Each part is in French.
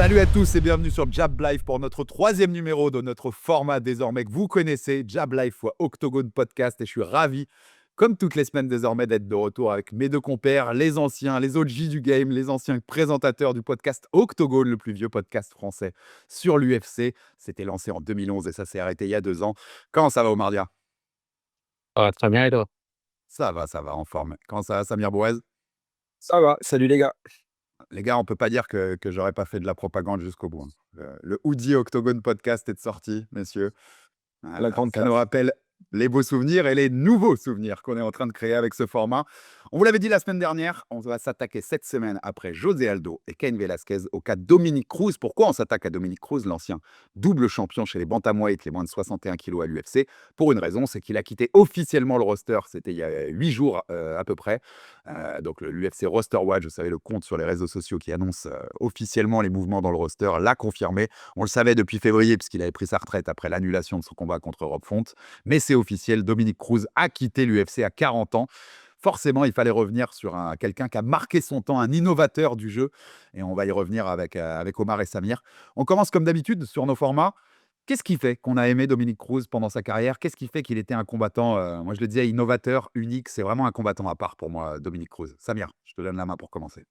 Salut à tous et bienvenue sur Jab Life pour notre troisième numéro de notre format désormais que vous connaissez, Jab Life fois Octogone Podcast. Et je suis ravi, comme toutes les semaines désormais, d'être de retour avec mes deux compères, les anciens, les OG du game, les anciens présentateurs du podcast Octogone, le plus vieux podcast français sur l'UFC. C'était lancé en 2011 et ça s'est arrêté il y a 2 ans. Comment ça va, Omar Dia? Très bien et toi? Ça va, en forme. Comment ça va, Samir Bouez? Ça va, salut les gars. Les gars, on peut pas dire que j'aurais pas fait de la propagande jusqu'au bout, hein. Le hoodie Octogone Podcast est sorti, messieurs. La Voilà, grande ça nous classe. rappelle les beaux souvenirs et les nouveaux souvenirs qu'on est en train de créer avec ce format. On vous l'avait dit la semaine dernière, on va s'attaquer cette semaine après José Aldo et Cain Velasquez au cas de Dominique Cruz. Pourquoi on s'attaque à Dominique Cruz, l'ancien double champion chez les bantamweight, les moins de 61 kilos à l'UFC? Pour une raison, c'est qu'il a quitté officiellement le roster, c'était il y a 8 jours à peu près. Donc l'UFC Roster Watch, vous savez, le compte sur les réseaux sociaux qui annonce officiellement les mouvements dans le roster, l'a confirmé. On le savait depuis février puisqu'il avait pris sa retraite après l'annulation de son combat contre Rob Font. Mais c'est officiel, Dominique Cruz a quitté l'UFC à 40 ans. Forcément, il fallait revenir sur quelqu'un qui a marqué son temps, un innovateur du jeu. Et on va y revenir avec Omar et Samir. On commence comme d'habitude sur nos formats. Qu'est-ce qui fait qu'on a aimé Dominique Cruz pendant sa carrière? Qu'est-ce qui fait qu'il était un combattant, moi je le disais, innovateur, unique? C'est vraiment un combattant à part pour moi, Dominique Cruz. Samir, je te donne la main pour commencer.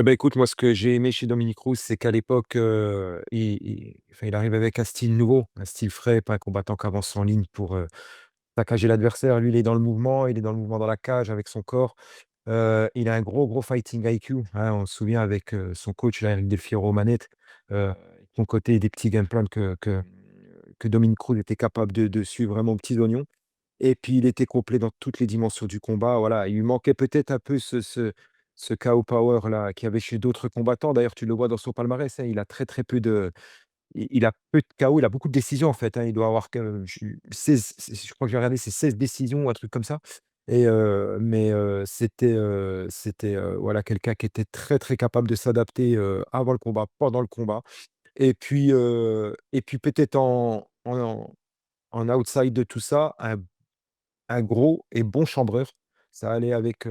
Écoute, moi, ce que j'ai aimé chez Dominique Cruz, c'est qu'à l'époque, il arrive avec un style nouveau, un style frais, pas un combattant qui avance en ligne pour, saccager l'adversaire. Lui, il est dans le mouvement, il est dans le mouvement dans la cage avec son corps. Il a un gros, gros fighting IQ, hein. On se souvient avec, son coach là, Eric Del Fierro aux manettes, son côté des petits game plans que Dominique Cruz était capable de suivre vraiment aux petits oignons. Et puis il était complet dans toutes les dimensions du combat, voilà. Il lui manquait peut-être un peu ce KO power là qu'il y avait chez d'autres combattants. D'ailleurs, tu le vois dans son palmarès, hein, il a très, très peu de il a peu de KO, il a beaucoup de décisions en fait, hein. Il doit avoir que je 16 je crois que j'ai regardé, c'est 16 décisions ou un truc comme ça. Voilà quelqu'un qui était très, très capable de s'adapter, avant le combat, pendant le combat et puis peut-être en outside de tout ça, un gros et bon chambreur. Ça allait avec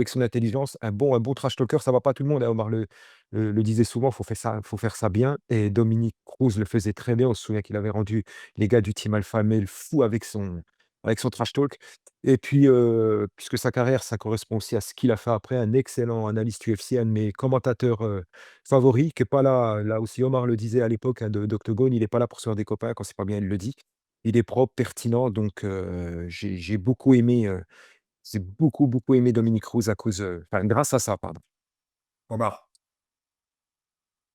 son intelligence. Un bon trash talker, ça va pas à tout le monde, hein. Omar le disait souvent, faut faire ça bien et Dominique Cruz le faisait très bien. On se souvient qu'il avait rendu les gars du team Alpha Male fous avec son trash talk et puis, puisque sa carrière, ça correspond aussi à ce qu'il a fait après, un excellent analyste UFC, un de mes commentateurs, favoris, qui est pas là aussi Omar le disait à l'époque, hein, de d'Octogone, il est pas là pour se faire des copains, quand c'est pas bien, il le dit. Il est propre, pertinent, donc j'ai beaucoup aimé, j'ai beaucoup, beaucoup aimé Dominique Cruz à cause, enfin grâce à ça, pardon. Omar.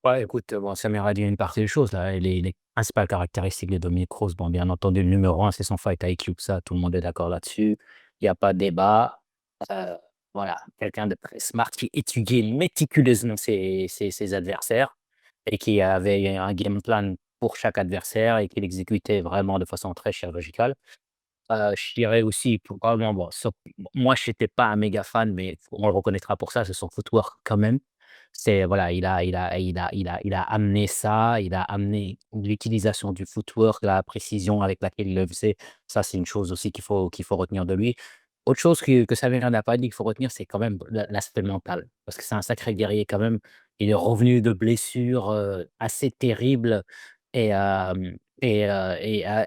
Ouais, écoute, bon, Samir a dit une partie des choses là. Les principales caractéristiques de Dominic Cruz, bon, bien entendu, le numéro un, c'est son fight IQ, ça, tout le monde est d'accord là-dessus. Il y a pas de débat. Heu, voilà, quelqu'un de très smart qui étudiait méticuleusement ses adversaires et qui avait un game plan pour chaque adversaire et qui l'exécutait vraiment de façon très chirurgicale. Je dirais aussi probablement, bon, moi, je n'étais pas un méga fan, mais on le reconnaîtra pour ça, c'est son footwork quand même. C'est voilà, il a amené ça, il a amené l'utilisation du footwork, la précision avec laquelle il le faisait. Ça, c'est une chose aussi qu'il faut retenir de lui. Autre chose que Samuel n'a pas dit qu'il faut retenir, c'est quand même l'aspect mental, parce que c'est un sacré guerrier quand même. Il est revenu de blessures, assez terribles et hem et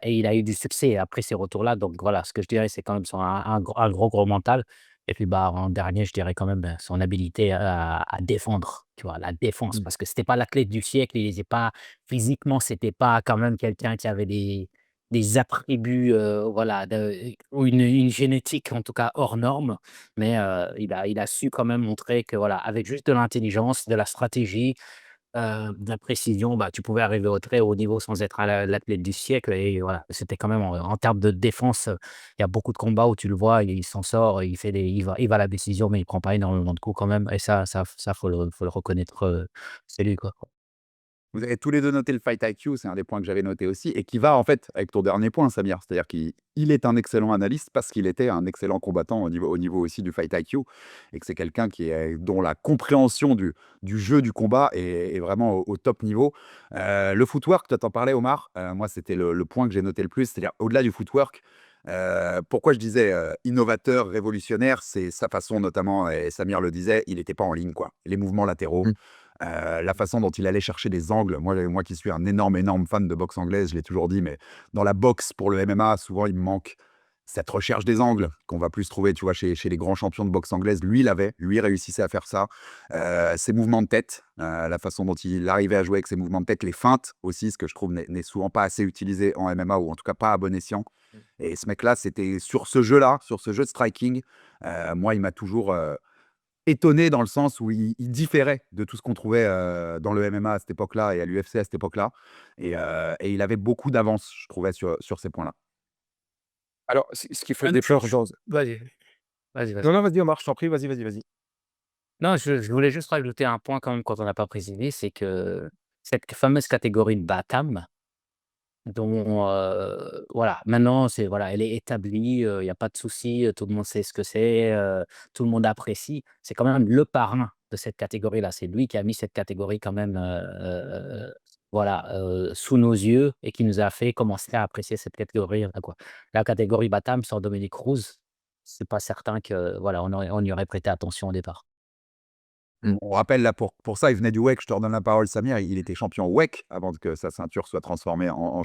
il a eu du succès après ces retours-là. Donc voilà, ce que je dirais, c'est quand même son un gros, gros mental et puis, bah, en dernier, je dirais quand même, son habilité à défendre, tu vois? La défense, Mmh. parce que c'était pas l'athlète du siècle, il était pas physiquement, c'était pas quand même quelqu'un qui avait des attributs, voilà, ou une génétique, en tout cas, hors norme. Mais, il a su quand même montrer que, voilà, avec juste de l'intelligence, de la stratégie, de la précision, bah, tu pouvais arriver au très haut niveau sans être à l'athlète du siècle et voilà, c'était quand même en termes de défense, il y a beaucoup de combats où tu le vois, il s'en sort, il va à la décision, mais il prend pas énormément de coups quand même et ça faut le reconnaître, c'est lui, quoi. Vous avez tous les 2 noté le fight IQ, c'est un des points que j'avais noté aussi et qui va en fait avec ton dernier point, Samir. C'est-à-dire qu'il est un excellent analyste parce qu'il était un excellent combattant au niveau aussi du fight IQ et que c'est quelqu'un dont la compréhension du jeu du combat est vraiment au top niveau. Le footwork, toi, tu parlais, Omar. Moi, c'était le point que j'ai noté le plus. C'est-à-dire au-delà du footwork, pourquoi je disais, innovateur, révolutionnaire, c'est sa façon notamment et Samir le disait, il était pas en ligne, quoi. Les mouvements latéraux, Mmh. La façon dont il allait chercher des angles. Moi qui suis un énorme fan de boxe anglaise, je l'ai toujours dit, mais dans la boxe pour le MMA, souvent il me manque cette recherche des angles qu'on va plus trouver, tu vois, chez les grands champions de boxe anglaise. Lui réussissait à faire ça. Ses mouvements de tête, la façon dont il arrivait à jouer avec ses mouvements de tête, les feintes aussi, ce que je trouve n'est souvent pas assez utilisé en MMA, ou en tout cas pas à bon escient. Et ce mec-là, c'était sur ce jeu-là, sur ce jeu de striking, moi, il m'a toujours étonné, dans le sens où il différait de tout ce qu'on trouvait dans le MMA à cette époque-là et à l'UFC à cette époque-là. Et il avait beaucoup d'avance, je trouvais, sur ces points-là. Alors, ce qui Ah, faisait peur, genre vas-y, vas-y. non, non, vas-y Omar, je t'en prie, vas-y. Non, je voulais juste rajouter un point quand même qu'on n'a pas précisé, c'est que cette fameuse catégorie de Batam dont, voilà, maintenant elle est établie, il y a pas de souci, tout le monde sait ce que c'est, tout le monde apprécie. C'est quand même le parrain de cette catégorie-là. C'est lui qui a mis cette catégorie quand même, voilà, sous nos yeux et qui nous a fait commencer à apprécier cette catégorie-là, quoi. La catégorie Batam sans Dominique Cruz, c'est pas certain que, voilà, on y aurait prêté attention au départ. On rappelle là, pour ça, il venait du WEC. Je te redonne la parole, Samir. Il était champion WEC avant que sa ceinture soit transformée en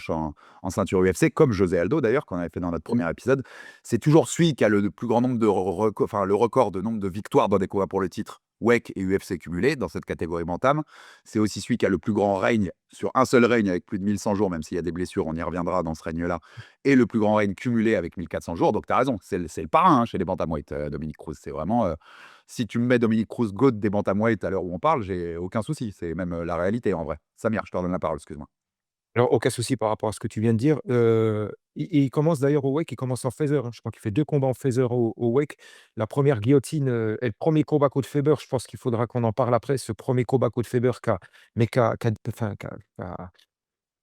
ceinture UFC, comme José Aldo d'ailleurs, qu'on avait fait dans notre premier épisode. C'est toujours celui qui a le plus grand nombre de enfin, le record de nombre de victoires dans des combats pour le titre WEC et UFC cumulés dans cette catégorie bantam. C'est aussi celui qui a le plus grand règne sur un seul règne avec plus de 1100 jours, même s'il y a des blessures, on y reviendra dans ce règne-là, et le plus grand règne cumulé avec 1400 jours. Donc tu as raison, c'est le parrain, hein, chez les bantamweight, Dominique Cruz. C'est vraiment si tu me mets Dominique Cruz GOAT des bantamweight à l'heure où on parle, j'ai aucun souci. C'est même la réalité en vrai. Samir, je te redonne la parole, excuse-moi. Alors, aucun souci par rapport à ce que tu viens de dire. Il commence d'ailleurs au WEC, il commence en Feather, hein. Je crois qu'il fait 2 combats en Feather au WEC. La première guillotine, et le premier combat contre Faber, je pense qu'il faudra qu'on en parle après. Ce premier combat contre Faber qui a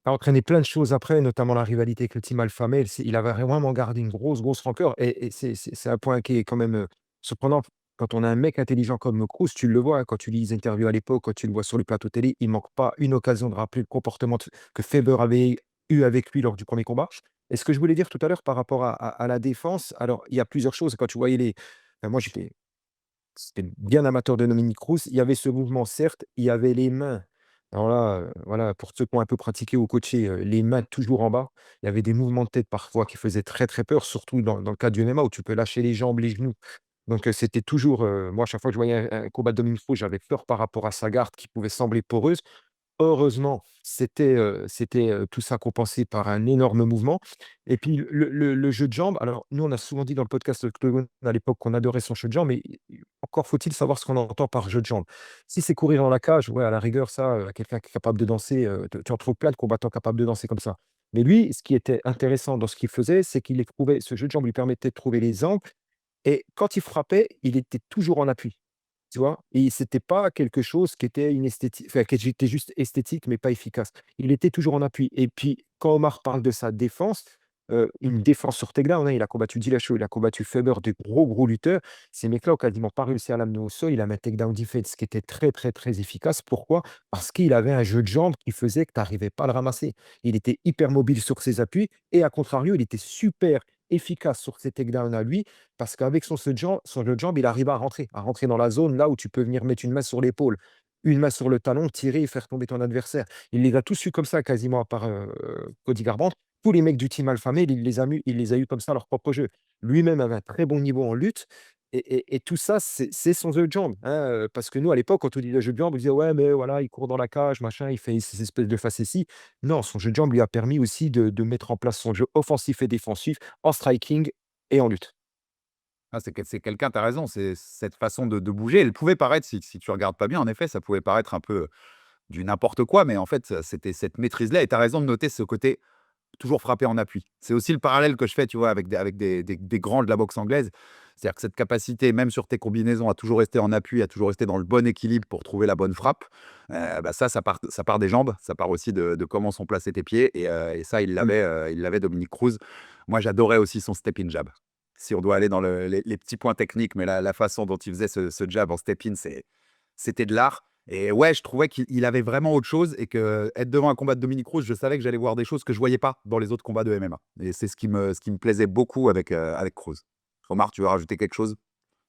entraîné plein de choses après, notamment la rivalité avec le team Alpha Male. Il avait vraiment gardé une grosse rancœur, et c'est un point qui est quand même, surprenant. Quand on a un mec intelligent comme Kroos, tu le vois, hein, quand tu lis les interviews à l'époque, quand tu le vois sur le plateau télé, il manque pas une occasion de rappeler le comportement que Faber avait eu avec lui lors du premier combat. Et ce que je voulais dire tout à l'heure par rapport à la défense, alors il y a plusieurs choses. Quand tu voyais moi c'était bien amateur de Dominique Cruz. Il y avait ce mouvement, certes, il y avait les mains. Alors là, voilà, pour ceux qui ont un peu pratiqué ou coaché, les mains toujours en bas. Il y avait des mouvements de tête parfois qui faisaient très peur, surtout dans le cas du MMA où tu peux lâcher les jambes, les genoux. Donc, c'était toujours, moi, à chaque fois que je voyais un combat de Dominique Cruz, j'avais peur par rapport à sa garde qui pouvait sembler poreuse. Heureusement, c'était tout ça compensé par un énorme mouvement. Et puis le jeu de jambes, alors nous, on a souvent dit dans le podcast Octogone à l'époque qu'on adorait son jeu de jambes, mais encore faut-il savoir ce qu'on entend par jeu de jambes. Si c'est courir dans la cage, ouais, à la rigueur, ça, quelqu'un qui est capable de danser, tu en trouves plein de combattants capables de danser comme ça. Mais lui, ce qui était intéressant dans ce qu'il faisait, c'est qu'il les trouvait ce jeu de jambes lui permettait de trouver les angles, et quand il frappait, il était toujours en appui. Tu vois? Et c'était pas quelque chose qui était enfin, qui était juste esthétique, mais pas efficace. Il était toujours en appui. Et puis, quand Omar parle de sa défense, une défense sur takedown, hein, il a combattu Dillashaw, il a combattu Faber, des gros lutteurs. Ces mecs-là ont quasiment pas réussi à l'amener au sol. Il a mis un takedown defense qui était très efficace. Pourquoi? Parce qu'il avait un jeu de jambes qui faisait que tu arrivais pas à le ramasser. Il était hyper mobile sur ses appuis, et à contrario, il était super efficace sur ses takedowns à lui, parce qu'avec son jeu de jambes, il arrive à rentrer dans la zone là où tu peux venir mettre une main sur l'épaule, une main sur le talon, tirer et faire tomber ton adversaire. Il les a tous eus comme ça quasiment, à part, Cody Garbrandt. Tous les mecs du team Alpha Male, il les a eus comme ça à leur propre jeu. Lui-même avait un très bon niveau en lutte, et tout ça, c'est son jeu de jambes, hein, parce que nous, à l'époque, quand on dit le jeu de jambes, on disait: «Ouais, mais voilà, il court dans la cage, machin, il fait ces espèces de facéties». Non, son jeu de jambes lui a permis aussi de mettre en place son jeu offensif et défensif en striking et en lutte. Ah, c'est quelqu'un, tu as raison, c'est cette façon de bouger. Elle pouvait paraître, si tu regardes pas bien, en effet, ça pouvait paraître un peu du n'importe quoi, mais en fait, c'était cette maîtrise-là. Et tu as raison de noter ce côté toujours frapper en appui. C'est aussi le parallèle que je fais, tu vois, avec des grands de la boxe anglaise. C'est-à-dire que cette capacité, même sur tes combinaisons, à toujours rester en appui, à toujours rester dans le bon équilibre pour trouver la bonne frappe, bah ça part des jambes, ça part aussi de comment sont placés tes pieds. Et ça, Mmh. il l'avait Dominique Cruz. Moi, j'adorais aussi son step-in jab. Si on doit aller dans les petits points techniques, mais la façon dont il faisait ce jab en step-in, c'était de l'art. Et ouais, je trouvais qu'il avait vraiment autre chose, et que être devant un combat de Dominique Cruz, je savais que j'allais voir des choses que je voyais pas dans les autres combats de MMA. Et c'est ce qui me plaisait beaucoup avec Cruz. Omar, tu veux rajouter quelque chose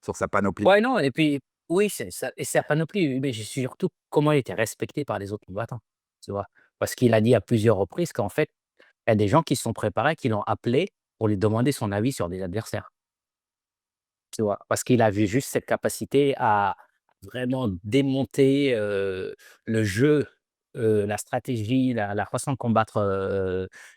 sur sa panoplie? Ouais, non, et puis Oui, c'est ça et sa panoplie, mais j'ai surtout comment il était respecté par les autres combattants, tu vois? Parce qu'il a dit à plusieurs reprises qu'en fait, il y a des gens qui se sont préparés, qui l'ont appelé pour lui demander son avis sur des adversaires. Tu vois? Parce qu'il a vu juste cette capacité à vraiment démonter, le jeu, la stratégie, la façon de combattre,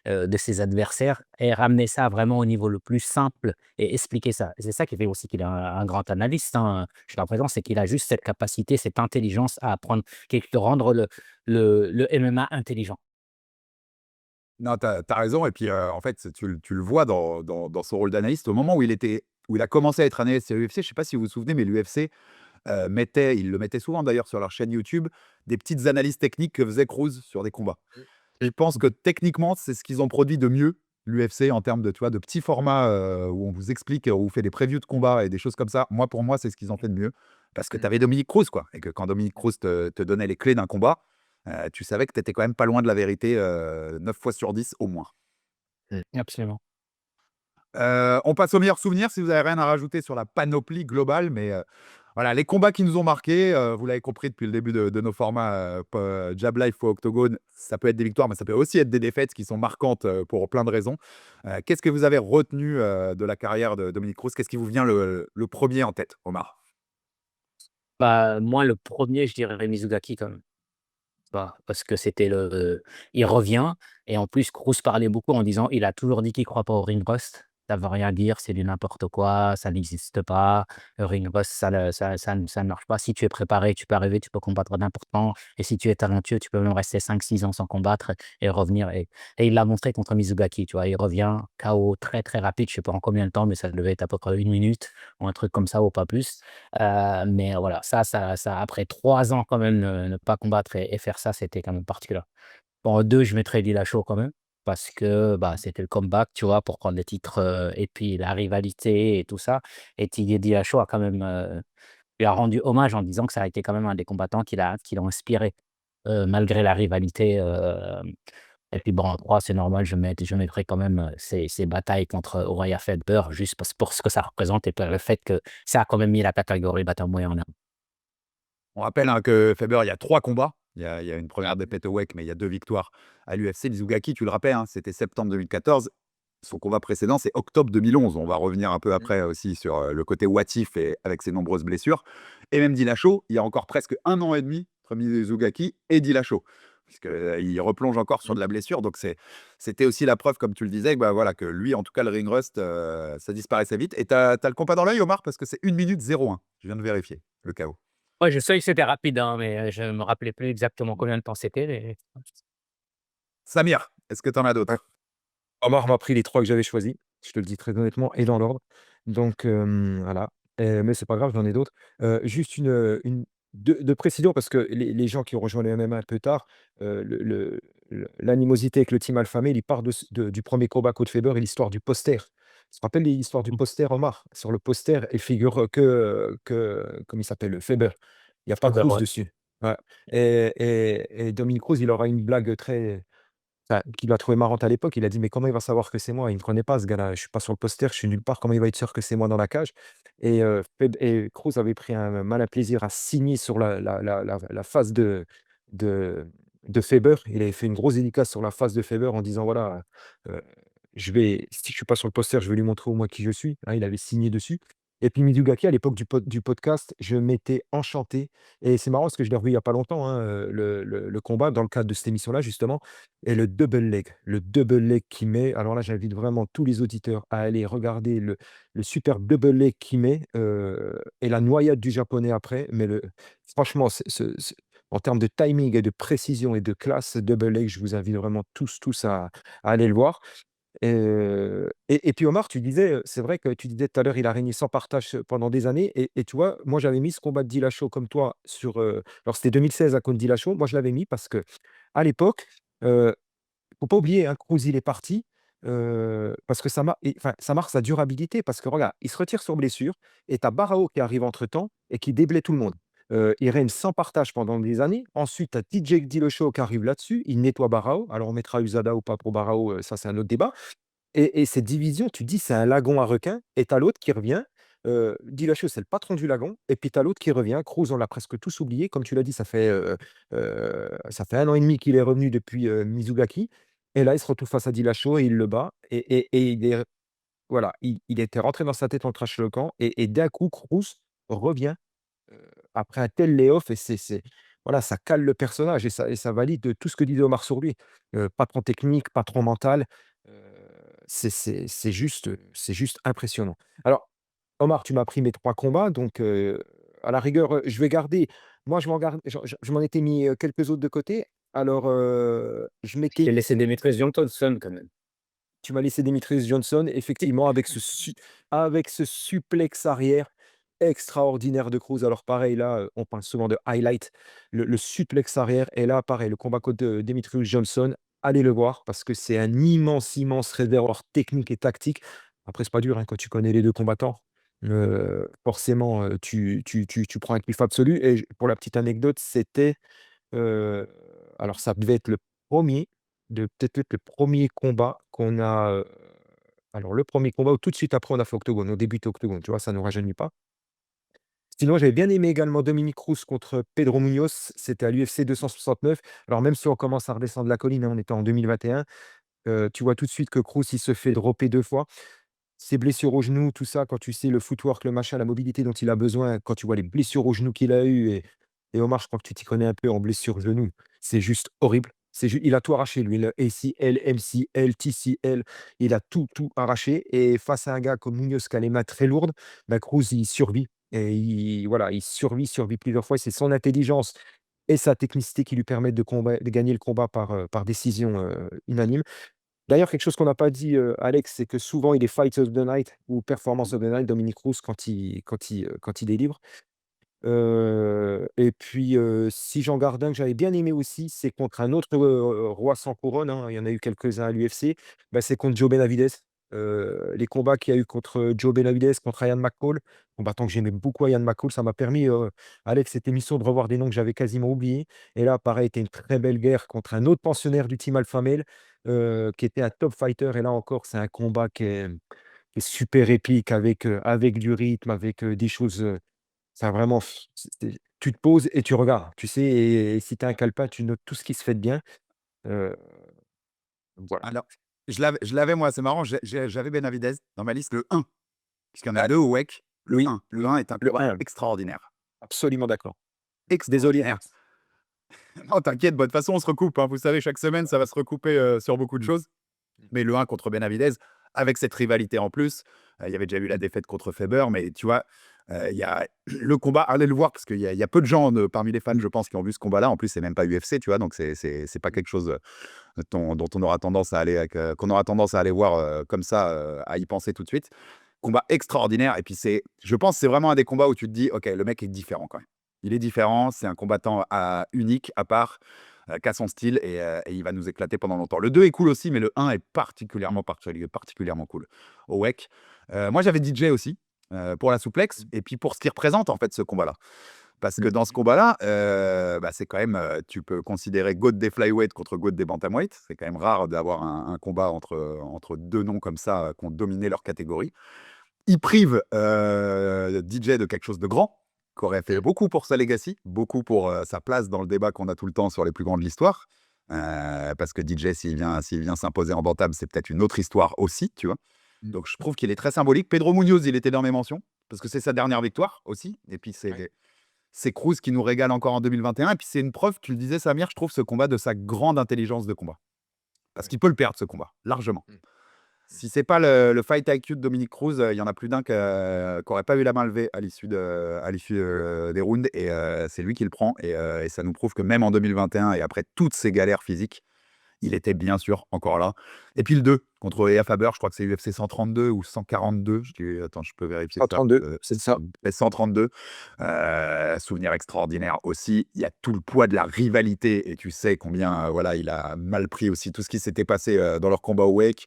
de ses adversaires et ramener ça vraiment au niveau le plus simple et expliquer ça. Et c'est ça qui fait aussi qu'il est un grand analyste, hein, j'ai l'impression, c'est qu'il a juste cette capacité, cette intelligence à apprendre de rendre le MMA intelligent. Non, tu as raison et puis, en fait, tu le vois dans son rôle d'analyste. Au moment où il a commencé à être analyste à l'UFC, je sais pas si vous vous souvenez, mais l'UFC, mettait ils le mettaient souvent d'ailleurs sur leur chaîne YouTube, des petites analyses techniques que faisait Cruz sur des combats. Je pense que techniquement, c'est ce qu'ils ont produit de mieux, l'UFC, en termes de, tu vois, de petits formats, où on vous explique, où on vous fait des previews de combats et des choses comme ça. Moi, pour moi, c'est ce qu'ils ont fait de mieux. Parce que tu avais Dominique Cruz, quoi, et que quand Dominique Cruz te donnait les clés d'un combat, tu savais que tu étais quand même pas loin de la vérité, 9 fois sur 10 au moins. Absolument. On passe aux meilleurs souvenirs, si vous avez rien à rajouter sur la panoplie globale, mais voilà, les combats qui nous ont marqués, vous l'avez compris depuis le début de nos formats, Jab Life ou Octogone, ça peut être des victoires, mais ça peut aussi être des défaites qui sont marquantes, pour plein de raisons. Qu'est-ce que vous avez retenu, de la carrière de Dominique Cruz? Qu'est-ce qui vous vient le 1er en tête, Omar? Bah, moi, le premier je dirais Mizugaki quand même. Bah, parce que c'était il revient et en plus Kroos parlait beaucoup en disant: «Il a toujours dit qu'il croit pas au ring rust. Ça veut rien dire, c'est du n'importe quoi, ça n'existe pas. Le ring rust, ça ne marche pas. Si tu es préparé, tu peux arriver, tu peux combattre n'importe quand et si tu es talentueux, tu peux même rester 5 6 ans sans combattre et revenir» et il l'a montré contre Mizugaki, tu vois? Il revient KO très, très rapide, je sais pas en combien de temps, mais ça devait être à peu près 1 minute ou un truc comme ça ou pas plus. Mais voilà, ça après 3 ans quand même ne pas combattre et faire ça, c'était quand même particulier. Bon, en 2, je mettrais Dillashaw quand même parce que, bah, c'était le comeback, tu vois? Pour prendre les titres, et puis la rivalité et tout ça et Dillashaw a quand même, lui a rendu hommage en disant que ça a été quand même un des combattants qui l'a inspiré, malgré la rivalité, et puis bon, en 3, c'est normal, je mettrais quand même, ces batailles contre Uriah Faber juste pour ce que ça représente et pour le fait que ça a quand même mis la catégorie bantamweight en avant. On rappelle, hein, que Faber, il y a 3 combats. Il y a une première défaite au WEC, mais il y a 2 victoires à l'UFC. Mizugaki, tu le rappelles, hein, c'était septembre 2014. Son combat précédent, c'est octobre 2011. On va revenir un peu après aussi sur, le côté what if et avec ses nombreuses blessures et même Dillashaw, il y a encore presque 1 an et demi entre Mizugaki et Dillashaw puisqu'il replonge encore sur de la blessure donc c'était aussi la preuve, comme tu le disais, que, bah, voilà, que lui, en tout cas, le ring rust, ça disparaissait vite et t'as as le combat dans l'œil, Omar? Parce que c'est 1 minute 01. Je viens de vérifier le KO. Ouais, je sais que c'était rapide, hein, mais, je me rappelais plus exactement combien de temps c'était, mais Samir, est-ce que tu en as Ouais. d'autres? Omar m'a pris les 3 que j'avais choisis, je te le dis très honnêtement et dans l'ordre. Donc voilà, mais c'est pas grave, j'en ai d'autres. Juste une de précision parce que les gens qui ont rejoint le MMA un peu tard, l'animosité avec le team Alpha Male, il part du premier combat contre Faber et l'histoire du poster. Tu te rappelles l'histoire du poster, Omar? Sur le poster, il figure, comment il s'appelle? Faber. Il y a pas Faber, Cruz ouais. dessus. Ouais et Dominique Cruz, il aura une blague très enfin, qu'il a trouvé marrante à l'époque, il a dit: «Mais comment il va savoir que c'est moi? Il me connaît pas ce gars-là, je suis pas sur le poster, je suis nulle part, comment il va être sûr que c'est moi dans la cage?» Et Kroos avait pris un malin plaisir à signer sur la face de de Faber. Il avait fait une grosse dédicace sur la face de Faber en disant: «Voilà, heu, si je suis pas sur le poster, je vais lui montrer au moins qui je suis». Hein, il avait signé dessus et puis Mizugaki à l'époque du podcast, je m'étais enchanté et c'est marrant parce que je l'ai revu il y a pas longtemps, hein, le combat dans le cadre de cette émission-là justement et le double leg qu'il met, alors là, j'invite vraiment tous les auditeurs à aller regarder le super double leg qu'il met, et la noyade du japonais après, mais franchement, en termes de timing et de précision et de classe, ce double leg, je vous invite vraiment tous à aller le voir. Et puis Omar, tu disais, c'est vrai que tu disais tout à l'heure, il a régné sans partage, pendant des années et tu vois, moi j'avais mis ce combat de Dillashaw comme toi sur, alors c'était 2016 à contre Dillashaw. Moi je l'avais mis parce que à l'époque, heu, faut pas oublier, hein, Kroos il est parti, parce que ça marque sa durabilité parce que regarde, il se retire sur blessure et tu as Barao qui arrive entre-temps et qui déblaye tout le monde. Il règne sans partage pendant des années. Ensuite, tu as TJ Dillashaw qui arrive là-dessus, il nettoie Barao. Alors on mettra USADA ou pas pour Barao, ça c'est un autre débat. Et cette division, tu dis: «C'est un lagon à requins» et tu as l'autre qui revient, Dillashaw, c'est le patron du lagon et puis tu as l'autre qui revient. Cruz, on l'a presque tous oublié. Comme tu l'as dit, ça fait 1 an et demi qu'il est revenu depuis, Mizugaki et là, il se retrouve face à Dillashaw et il le bat et il est voilà, il était rentré dans sa tête en trash le camp et d'un coup, Cruz revient, heu, après un tel layoff et c'est voilà, ça cale le personnage et ça valide tout ce que disait Omar sur lui. Patron technique, patron mental, heu, c'est juste impressionnant. Alors, Omar, tu m'as pris mes 3 combats donc à la rigueur, je vais garder moi je m'en étais mis, quelques autres de côté. Alors, je Je t'ai m'étais laissé Demetrius Johnson quand même. tu m'as laissé Demetrius Johnson, effectivement, avec ce suplex arrière extraordinaire de Cruz. Alors pareil, là, on parle souvent de highlight. Le suplex arrière et là, pareil, le combat contre, Demetrius Johnson, allez le voir parce que c'est un immense, immense réservoir technique et tactique. Après, c'est pas dur, hein, quand tu connais les 2 combattants, forcément, tu prends un kiff absolu et pour la petite anecdote, c'était, Heu, alors ça devait être le premier peut-être être le premier combat qu'on a, alors le premier combat où tout de suite après on a fait octogone, on débutait octogone, tu vois? Ça ne nous rajeunit pas. Sinon j'avais bien aimé également Dominic Cruz contre Pedro Munoz, c'était à l'UFC 269. Alors même si on commence à redescendre la colline, hein, on était en 2021, tu vois tout de suite que Cruz il se fait dropper 2 fois. Ses blessures au genou, tout ça, quand tu sais le footwork, le machin, la mobilité dont il a besoin, quand tu vois les blessures au genou qu'il a eues et Omar, je crois que tu t'y connais un peu en blessure genou, c'est juste horrible. Il a tout arraché lui, le ACL, MCL, TCL, il a tout arraché et face à un gars comme Munoz qui a les mains très lourdes, bah, Cruz il survit et voilà, il survit plusieurs fois et c'est son intelligence et sa technicité qui lui permettent de gagner le combat par décision, unanime. D'ailleurs, quelque chose qu'on n'a pas dit, Alex, c'est que souvent il est Fight of the Night ou Performance of the Night, Dominique Cruz quand il délivre. Et puis, si j'en garde un que j'avais bien aimé aussi, c'est contre un autre, roi sans couronne, hein, il y en a eu quelques-uns à l'UFC, bah, c'est contre Joe Benavidez. Les combats qu'il y a eu contre Joe Benavidez, contre Ian McCall, combattant que j'aimais beaucoup Ian McCall, ça m'a permis, avec cette émission, de revoir des noms que j'avais quasiment oubliés. Et là, pareil, c'était une très belle guerre contre un autre pensionnaire du team Alpha Male, qui était un top fighter. Et là encore, c'est un combat qui est super épique avec du rythme, avec, des choses, ça vraiment tu te poses et tu regardes, tu sais? Et si tu as un calepin, tu notes tout ce qui se fait de bien, heu, voilà. Alors, je l'avais moi, c'est marrant, j'avais Benavidez dans ma liste, le 1, puisqu'il y en a Ouais, 2 au WEC, le oui, 1. Le 1 est un le combat 1, extraordinaire. absolument d'accord. Désolé, Extraordinaire. Non, t'inquiète, bah, de toute façon, on se recoupe, hein. Vous savez, chaque semaine, ça va se recouper, sur beaucoup de mmh, choses. mmh, Mais le 1 contre Benavidez, avec cette rivalité en plus, il y avait déjà eu la défaite contre Faber, mais tu vois, il y a le combat, allez le voir parce qu'il y a peu de gens parmi les fans, je pense, qui ont vu ce combat-là. En plus, c'est même pas UFC, tu vois, donc c'est pas quelque chose dont on aura tendance à aller qu'on aura tendance à aller voir comme ça, à y penser tout de suite. Combat extraordinaire, et puis je pense, c'est vraiment un des combats où tu te dis, ok, le mec est différent quand même. Il est différent, c'est un combattant unique, à part, qui a son style et il va nous éclater pendant longtemps. Le 2 est cool aussi, mais le 1 est particulièrement cool au WEC. Moi, j'avais DJ aussi, pour la souplex et puis pour ce qui représente en fait ce combat-là. Parce que dans ce combat-là, bah, c'est quand même, tu peux considérer GOAT des flyweight contre GOAT des bantamweight. C'est quand même rare d'avoir un combat entre 2 noms comme ça, qui ont dominé leur catégorie. Il prive, DJ de quelque chose de grand, qui aurait fait beaucoup pour sa legacy, beaucoup pour, sa place dans le débat qu'on a tout le temps sur les plus grands de l'histoire. Parce que DJ, s'il vient s'imposer en bantam, c'est peut-être une autre histoire aussi, tu vois? mmh, Donc je trouve qu'il est très symbolique. Pedro Munoz, il était dans mes mentions, parce que c'est sa dernière victoire aussi et puis ouais, c'est Cruz qui nous régale encore en 2021 et puis c'est une preuve, tu le disais Samir, je trouve ce combat de sa grande intelligence de combat. Parce ouais, qu'il peut le perdre ce combat, largement. mmh, mmh, Si c'est pas le fight IQ de Dominic Cruz, il y en a plus d'un qui aurait pas eu la main levée à l'issue des rounds et c'est lui qui le prend et ça nous prouve que même en 2021 et après toutes ces galères physiques, il était bien sûr encore là. Et puis le 2 contre Ea Faber, je crois que c'est UFC 132 ou 142. Attends, je peux vérifier ça. 132, c'est ça. 132. Souvenir extraordinaire aussi. Il y a tout le poids de la rivalité et tu sais combien voilà, il a mal pris aussi tout ce qui s'était passé dans leur combat au Wake.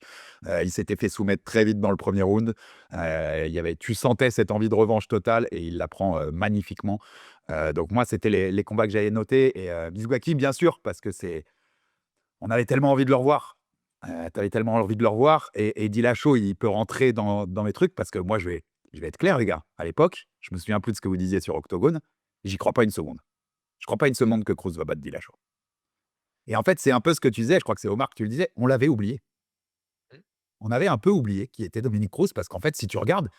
Il s'était fait soumettre très vite dans le premier round. Tu sentais cette envie de revanche totale et il la prend magnifiquement. Donc moi, c'était les combats que j'avais notés. Et Mizugaki, bien sûr, parce que on avait tellement envie de le revoir. Tu avais tellement envie de le revoir et Dillashaw, il peut rentrer dans mes trucs parce que moi, Je vais être clair, les gars. À l'époque, je me souviens plus de ce que vous disiez sur Octogone. J'y crois pas une seconde. Je crois pas une seconde que Cruz va battre Dillashaw. Et en fait, c'est un peu ce que tu disais. Je crois que c'est Omar que tu le disais. On l'avait oublié. On avait un peu oublié qui était Dominique Cruz parce qu'en fait, si tu regardes,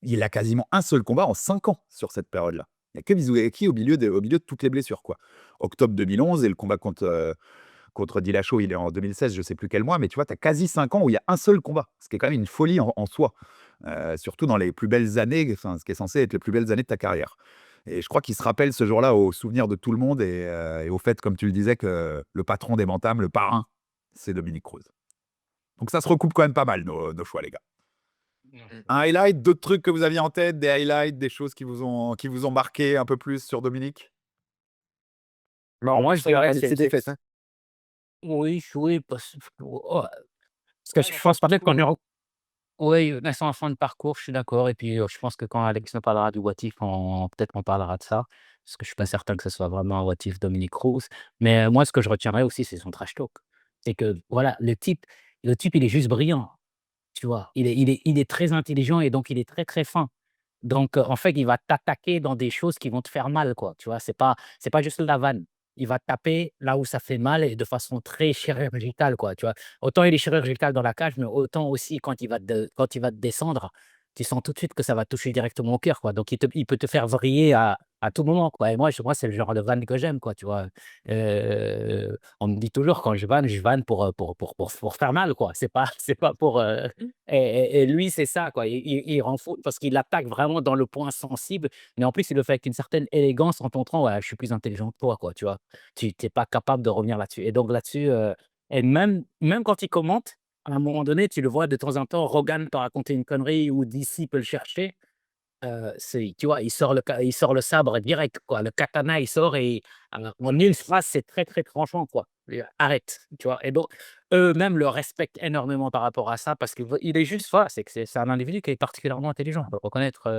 il a quasiment un seul combat en 5 ans sur cette période-là. Il n'y a que Mizuaki au milieu de toutes les blessures, quoi. Octobre 2011 et le combat contre Dillashaw, il est en 2016, je sais plus quel mois, mais tu vois, tu as quasi 5 ans où il y a un seul combat, ce qui est quand même une folie en soi, surtout dans les plus belles années, enfin, ce qui est censé être les plus belles années de ta carrière. Et je crois qu'il se rappelle ce jour-là au souvenir de tout le monde et au fait, comme tu le disais, que le patron des Bantams, le parrain, c'est Dominique Cruz. Donc ça se recoupe quand même pas mal, nos choix, les gars. Un highlight, d'autres trucs que vous aviez en tête, des highlights, des choses qui vous ont marqué un peu plus sur Dominique? Alors Moi, je dirais, c'est des fêtes, hein. oui, parce que je pense peut-être qu'on est oui, mais c'est en fin de parcours, je suis d'accord et puis, je pense que quand Alex nous parlera du what if, on peut-être qu'on parlera de ça, parce que je suis pas certain que ce soit vraiment un what if Dominique Cruz. Mais, moi, ce que je retiendrai aussi, c'est son trash talk. C'est que, voilà, le type, il est juste brillant, tu vois? Il est très intelligent et donc il est très, très fin. Donc, en fait, il va t'attaquer dans des choses qui vont te faire mal, quoi, tu vois? C'est pas juste de la vanne. Il va taper là où ça fait mal et de façon très chirurgicale, quoi, tu vois? Autant il est chirurgical dans la cage, mais autant aussi quand il va te descendre, tu sens tout de suite que ça va toucher directement au cœur, quoi. Donc il peut te faire vriller à tout moment, quoi et moi, c'est le genre de vanne que j'aime, quoi, tu vois? On me dit toujours quand je vanne pour faire mal, quoi. C'est pas pour, et lui, c'est ça, quoi. Il rend fou parce qu'il attaque vraiment dans le point sensible, mais en plus, il le fait avec une certaine élégance en te montrant: «Ouais, je suis plus intelligent que toi», quoi, tu vois? Tu es pas capable de revenir là-dessus et donc là-dessus, et même quand il commente, à un moment donné, tu le vois de temps en temps, Rogan peut raconter une connerie ou DC peut le chercher. C'est tu vois, il sort le sabre direct, quoi. Le katana, il sort et en une phrase, c'est très, très tranchant, quoi. Arrête, tu vois? Et donc eux-mêmes le respectent énormément par rapport à ça parce qu'il est juste voilà, c'est un individu qui est particulièrement intelligent. Faut le reconnaître,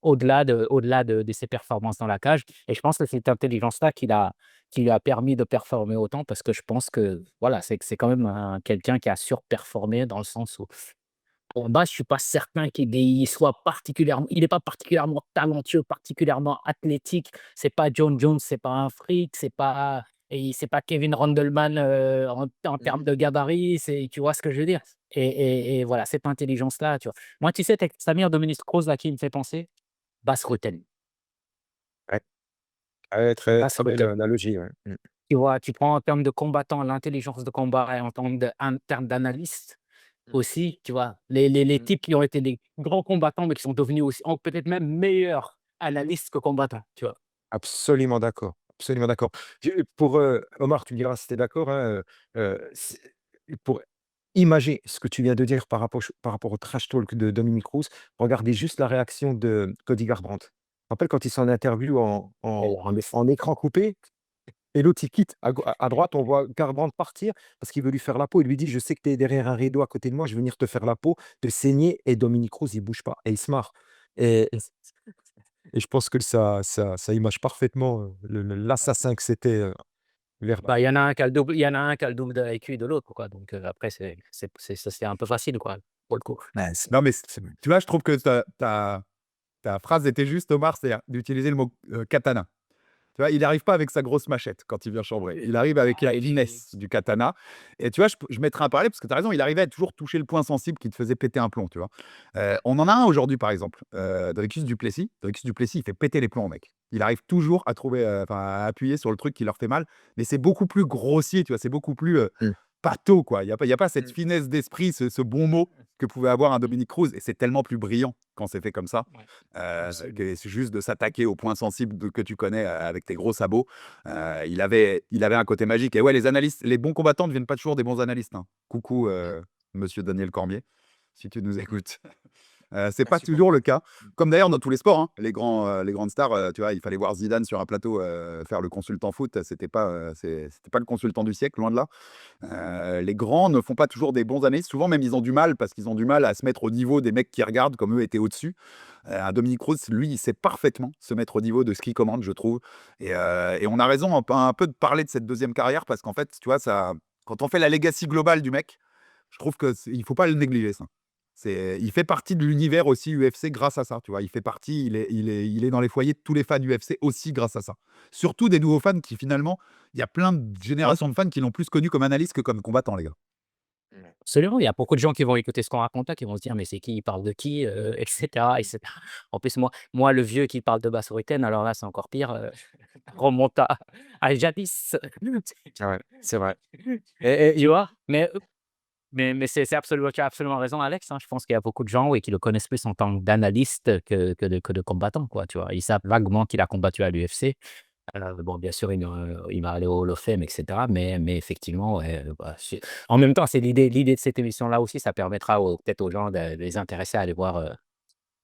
au-delà de ses performances dans la cage et je pense que c'est cette intelligence-là qui lui a permis de performer autant parce que je pense que, voilà, c'est quand même un quelqu'un qui a surperformé dans le sens où en bas, je suis pas certain il est pas particulièrement talentueux, particulièrement athlétique. C'est pas John Jones, c'est pas un freak, c'est pas Kevin Randleman, en termes de gabarit, tu vois ce que je veux dire? Et voilà, cette intelligence-là, tu vois? Moi, tu sais, Samir Dominic-Cruz, à qui il me fait penser? Bas Rutten. Ouais. Ouais, très, Bas très belle Rutten. analogie, ouais. Tu vois? Tu prends en termes de combattant, l'intelligence de combat et en termes d'analyste aussi, tu vois? Les types qui ont été des grands combattants, mais qui sont devenus aussi peut-être même meilleurs analystes que combattants, tu vois? Absolument d'accord, absolument d'accord. Omar, tu me diras si tu es d'accord, hein, c'est pour imager ce que tu viens de dire par rapport au trash talk de Dominique Cruz, regardez juste la réaction de Cody Garbrandt. Tu te rappelles quand ils sont en interview Et en écran coupé et l'autre il quitte à droite, on voit Garbrandt partir parce qu'il veut lui faire la peau. Il lui dit: «Je sais que tu es derrière un rideau à côté de moi, je vais venir te faire la peau, te saigner» et Dominique Cruz il bouge pas et il se marre et je pense que ça image parfaitement, l'assassin que c'était, Verba. bah, il y en a un qui a le double de l'IQ de l'autre, quoi, donc après c'est un peu facile, quoi, pour le coup. Ouais, non, mais tu vois, je trouve que ta phrase était juste, Omar, c'est d'utiliser le mot katana. Tu vois, il n'arrive pas avec sa grosse machette quand il vient chambrer. Il arrive avec la finesse du katana. Et tu vois, je mettrai un parallèle parce que tu as raison, il arrivait à toujours toucher le point sensible qui te faisait péter un plomb, tu vois. On en a un aujourd'hui, par exemple, Dricus Duplessis. Dricus Duplessis, il fait péter les plombs, mec. Il arrive toujours à trouver, enfin, à appuyer sur le truc qui leur fait mal, mais c'est beaucoup plus grossier, tu vois, c'est beaucoup plus Mmh. pâteau, quoi. Il y a pas cette finesse d'esprit, ce bon mot que pouvait avoir un Dominique Cruz, et c'est tellement plus brillant quand c'est fait comme ça. Ouais, Que c'est juste de s'attaquer aux points sensibles que tu connais avec tes gros sabots. Il avait un côté magique. Et ouais, les analystes, les bons combattants ne deviennent pas toujours des bons analystes, hein. Coucou, monsieur Daniel Cormier, si tu nous écoutes. C'est pas merci toujours beaucoup. le cas. Comme d'ailleurs dans tous les sports, hein. Les grandes stars, tu vois, il fallait voir Zidane sur un plateau faire le consultant foot. C'était pas le consultant du siècle, loin de là. Les grands ne font pas toujours des bons analystes. Souvent même, ils ont du mal parce qu'ils ont du mal à se mettre au niveau des mecs qui regardent, comme eux étaient au-dessus. Un Dominique Cruz, lui, il sait parfaitement se mettre au niveau de ce qu'il commande, je trouve. Et on a raison un peu de parler de cette deuxième carrière parce qu'en fait, tu vois, ça, quand on fait la legacy globale du mec, je trouve que il faut pas le négliger, ça. Il fait partie de l'univers aussi UFC grâce à ça, tu vois? Il fait partie, il est dans les foyers de tous les fans UFC aussi grâce à ça. Surtout des nouveaux fans qui finalement, il y a plein de Ouais. générations de fans qui l'ont plus connu comme analyste que comme combattant, les gars. Absolument, il y a beaucoup de gens qui vont écouter ce qu'on raconte là, qui vont se dire: «Mais c'est qui? Il parle de qui?» et cetera et cetera. En plus, moi, le vieux qui parle de Basse-Ruitaine, alors là, c'est encore pire, remonte à jadis. Ah ouais, c'est vrai. Et Tu vois? Mais c'est absolument tu as absolument raison, Alex, hein. Je pense qu'il y a beaucoup de gens, oui, qui le connaissent plus en tant qu'analyste que de combattant, quoi, tu vois? Ils savent vaguement qu'il a combattu à l'UFC. Bon, bien sûr, il va aller au Hall of Fame et cetera, mais effectivement, ouais, bah, en même temps, c'est l'idée de cette émission-là aussi, ça permettra peut-être aux gens de les intéresser à aller voir,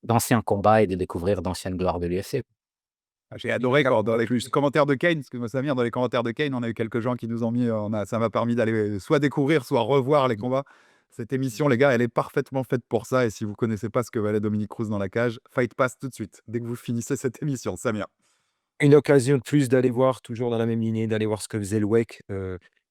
d'anciens combats et de découvrir d'anciennes gloires de l'UFC. Ah, j'ai adoré quand dans les commentaires de Kane, excuse-moi Samir, dans les commentaires de Kane, on a eu quelques gens qui nous ont mis, ça m'a permis d'aller soit découvrir, soit revoir les combats. Cette émission, les gars, elle est parfaitement faite pour ça et si vous connaissez pas ce que valait Dominique Cruz dans la cage, Fight Pass tout de suite, dès que vous finissez cette émission, Samir. une occasion de plus d'aller voir, toujours dans la même lignée, d'aller voir ce que faisait le WEC,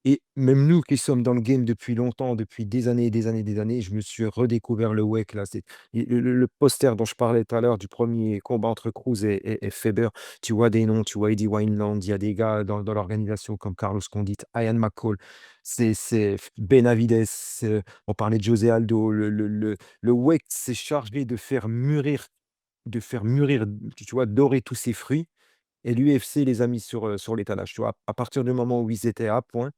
et même nous qui sommes dans le game depuis longtemps, depuis des années et des années, des années, je me suis redécouvert le WEC là, c'est le poster dont je parlais tout à l'heure du premier combat entre Cruz et Faber, tu vois des noms, tu vois Eddie Wineland, il y a des gars dans l'organisation comme Carlos Condit, Ian McCall, c'est Benavidez, on parlait de José Aldo, le WEC s'est chargé de faire mûrir, tu vois, dorer tous ses fruits et l'UFC les a mis sur l'étalage, tu vois? À partir du moment où ils étaient à point,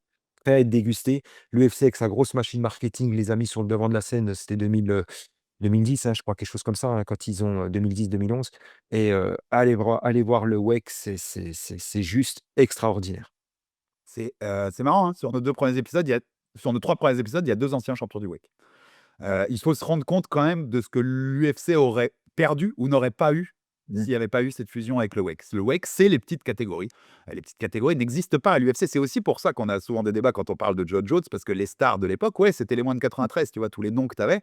prêts à être dégustés, l'UFC avec sa grosse machine marketing les a mis sur le devant de la scène, c'était 2010, hein, je crois, quelque chose comme ça, hein, quand ils ont, 2010-2011 et allez voir le WEC, c'est juste extraordinaire. C'est marrant, hein, sur nos 3 premiers épisodes, il y a 2 anciens champions du WEC. Il faut se rendre compte quand même de ce que l'UFC aurait perdu ou n'aurait pas eu Mmh. s'il n'y avait pas eu cette fusion avec le WEC. Le WEC, c'est les petites catégories. Les petites catégories n'existent pas à l'UFC. C'est aussi pour ça qu'on a souvent des débats quand on parle de John Jones, parce que les stars de l'époque, ouais, c'était les moins de 93, tu vois? Tous les noms que tu avais,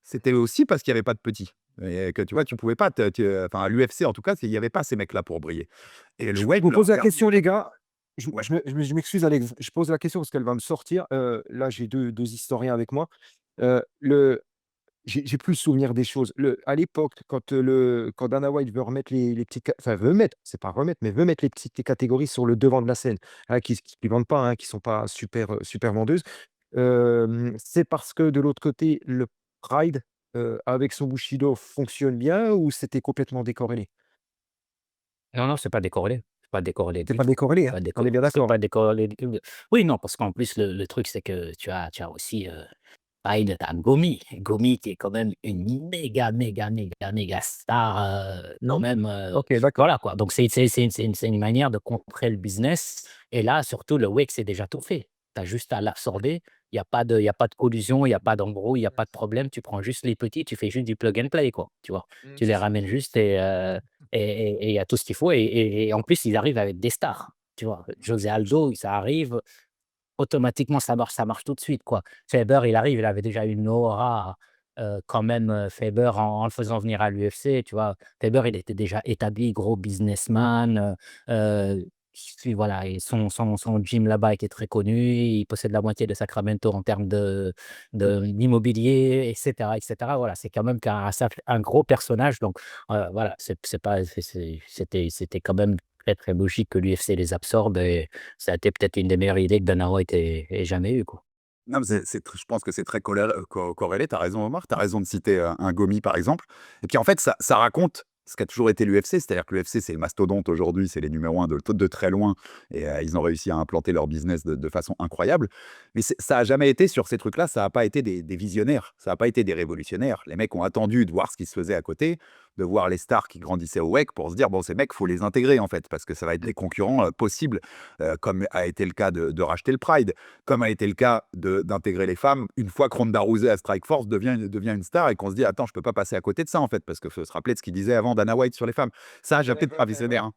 c'était aussi parce qu'il y avait pas de petits et que, tu vois, tu pouvais pas à l'UFC, en tout cas, il y avait pas ces mecs-là pour briller et le Je WEC vous leur pose la permet question les gars, je ouais. je m'excuse Alex, je pose la question parce qu'elle va me sortir, là j'ai deux historiens avec moi. Le j'ai plus le souvenir des choses. À l'époque, quand Dana White veut remettre les petites ca enfin veut mettre, c'est pas remettre, mais veut mettre les petites catégories sur le devant de la scène, hein, qui vendent pas, hein, qui sont pas super, super vendeuses. C'est parce que de l'autre côté, le Pride, avec son Bushido fonctionne bien ou c'était complètement décorrélé? Non, non, c'est pas décorrélé C'est du pas tout. décorrélé, Pas hein? déco On est bien c'est d'accord, pas hein? décorrélé du tout. Oui, non, parce qu'en plus le truc c'est que tu as aussi, Hyde, tu as Gomi. Gomi qui est quand même une méga, méga, méga, méga star, quand Non? même, OK, d'accord. voilà quoi. Donc c'est une manière de contrer le business et là surtout le WEC c'est déjà tout fait. Tu as juste à l'absorber. Il y a pas de collusion, il y a pas d'embrouille, il y a pas de problème. Tu prends juste les petits, tu fais juste du plug and play quoi, tu vois? Mmh, Tu c'est les ça. ramènes juste et il y a tout ce qu'il faut et en plus ils arrivent avec des stars, tu vois? José Aldo, ça arrive, automatiquement ça marche tout de suite, quoi. Faber, il arrive, il avait déjà une aura, quand même, Faber en le faisant venir à l'UFC, tu vois? Faber, il était déjà établi, gros businessman, puis voilà et son gym là-bas était très connu. Il possède la moitié de Sacramento en termes d'immobilier et cetera. Voilà, c'est quand même un gros personnage donc voilà, c'est pas c'était quand même très, très logique que l'UFC les absorbe et ça a été peut-être une des meilleures idées que Dana White ait jamais eues, quoi. Non, mais je pense que c'est très corrélé. Tu as raison, Omar. Tu as raison de citer un Gomi, par exemple. Et puis, en fait, ça raconte ce qu'a toujours été l'UFC. C'est-à-dire que l'UFC, c'est le mastodonte aujourd'hui. C'est les numéros un de très loin. Et ils ont réussi à implanter leur business de façon incroyable. Mais ça n'a jamais été sur ces trucs-là. Ça n'a pas été des visionnaires. Ça n'a pas été des révolutionnaires. Les mecs ont attendu de voir ce qui se faisait à côté, de voir les stars qui grandissaient au WEC pour se dire, bon, ces mecs, faut les intégrer, en fait, parce que ça va être des concurrents possibles, comme a été le cas de racheter le Pride, comme a été le cas d'intégrer les femmes, une fois que Ronda Rousey à Strikeforce devient une star et qu'on se dit: «Attends, je peux pas passer à côté de ça, en fait», parce qu'il faut se rappeler de ce qu'il disait avant Dana White sur les femmes. Ça a jamais été un visionnaire, hein.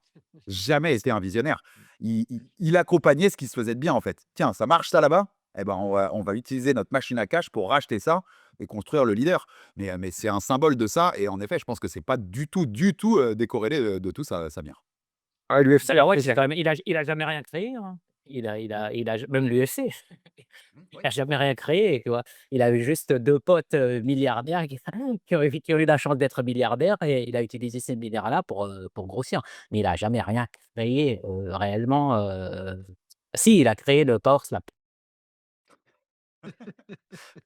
Jamais été un visionnaire. Il accompagnait ce qui se faisait de bien, en fait. «Tiens, ça marche ça là-bas? Eh ben, on va utiliser notre machine à cash pour racheter ça et construire le leader». Mais c'est un symbole de ça et en effet, je pense que c'est pas du tout, du tout, décorrélé de tout ça, Samir. Ah, l'UFC Dana White, il a jamais rien créé, hein. il a même l'UFC, il Oui. a jamais rien créé, tu vois? Il a eu juste 2 potes, milliardaires qui ont eu la chance d'être milliardaires et il a utilisé ces milliards-là pour grossir. Mais il a jamais rien créé, réellement, si, il a créé le Power Slap.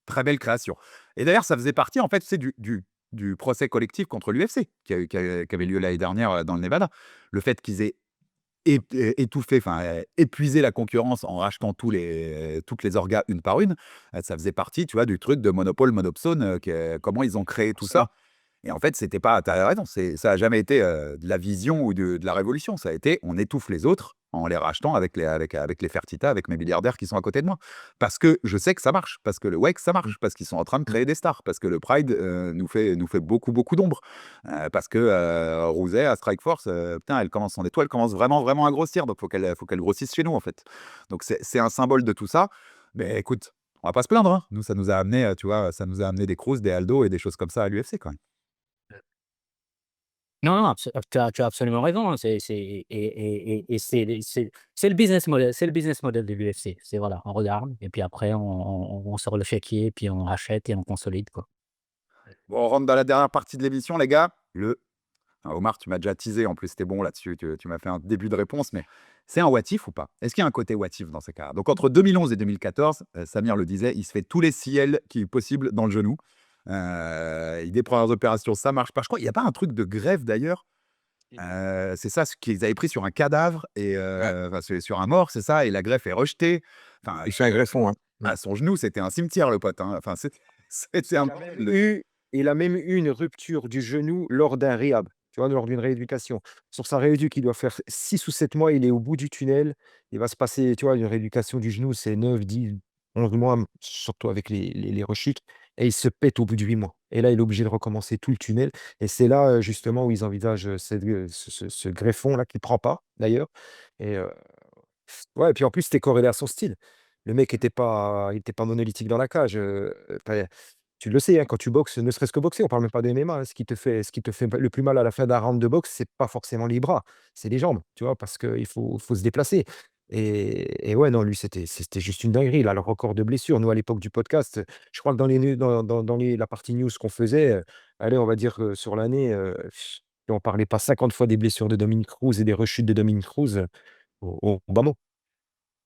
Très belle création. Et d'ailleurs, ça faisait partie, en fait, c'est du procès collectif contre l'UFC qui avait lieu l'année dernière, dans le Nevada. Le fait qu'ils aient étouffé, enfin, épuisé la concurrence en rachetant toutes les orgas une par une, ça faisait partie, tu vois, du truc de monopole, monopsone, comment ils ont créé tout Forcément. ça. Et en fait, c'était pas tu as raison, ça a jamais été, de la vision ou de la révolution. Ça a été: «On étouffe les autres en les rachetant avec les Fertitta, avec mes milliardaires qui sont à côté de moi». Parce que je sais que ça marche, parce que le WEC, ça Mmh. marche, parce qu'ils sont en train de Mmh. créer des stars, parce que le Pride, nous fait beaucoup, beaucoup d'ombre, parce que, Rouzet à Strikeforce, putain, son étoile commence vraiment, vraiment à grossir, donc faut qu'elle grossisse chez nous, en fait. Donc c'est un symbole de tout ça. Mais écoute, on va pas se plaindre, hein. Nous, ça nous a amené, tu vois, ça nous a amené des Cruz, des Aldo et des choses comme ça à l'UFC, quand même. Non, non, tu as absolument raison, hein, et c'est le business model de l'UFC. C'est voilà, on regarde et puis après on sort le chéquier, puis on rachète et on consolide, quoi. Bon, on rentre dans la dernière partie de l'émission, les gars. Omar, tu m'as déjà teasé, en plus, c'était bon là-dessus, tu m'as fait un début de réponse, mais c'est un what if ou pas? Est-ce qu'il y a un côté what if dans ces cas-là? Donc, entre 2011 et 2014, Samir le disait, il se fait tous les CL qui est possible dans le genou. Il des premières opérations, ça marche pas. Je crois qu'il y a pas un truc de greffe d'ailleurs. C'est ça, ce qu'ils avaient pris sur un cadavre et Ouais, enfin, c'est sur un mort, c'est ça? Et la greffe est rejetée. Enfin, il fait un greffon, hein. Mmh. son genou, c'était un cimetière, le pote, hein. Enfin, c'était un Il a même bordel. eu il a même eu une rupture du genou lors d'un rehab, tu vois? Lors d'une rééducation. Sur sa rééduque, il doit faire 6 ou 7 mois, il est au bout du tunnel. Il va se passer, tu vois, une rééducation du genou, c'est 9, 10, 11 mois, surtout avec les rechutes et il se pète au bout de 8 mois et là, il est obligé de recommencer tout le tunnel et c'est là, justement où ils envisagent, ce greffon-là qui prend pas d'ailleurs et ouais et puis en plus, c'était corrélé à son style. Le mec était pas monolithique dans la cage, tu le sais, hein, quand tu boxes, ne serait-ce que boxer, on parle même pas de MMA, hein, ce qui te fait le plus mal à la fin d'un round de boxe, c'est pas forcément les bras, c'est les jambes, tu vois? Parce qu'il faut se déplacer et ouais, non, lui, c'était juste une dinguerie. Il a le record de blessures. Nous, à l'époque du podcast, je crois que dans la partie news qu'on faisait, allez, on va dire, sur l'année, si on parlait pas 50 fois des blessures de Dominique Cruz et des rechutes de Dominique Cruz, au bas mot.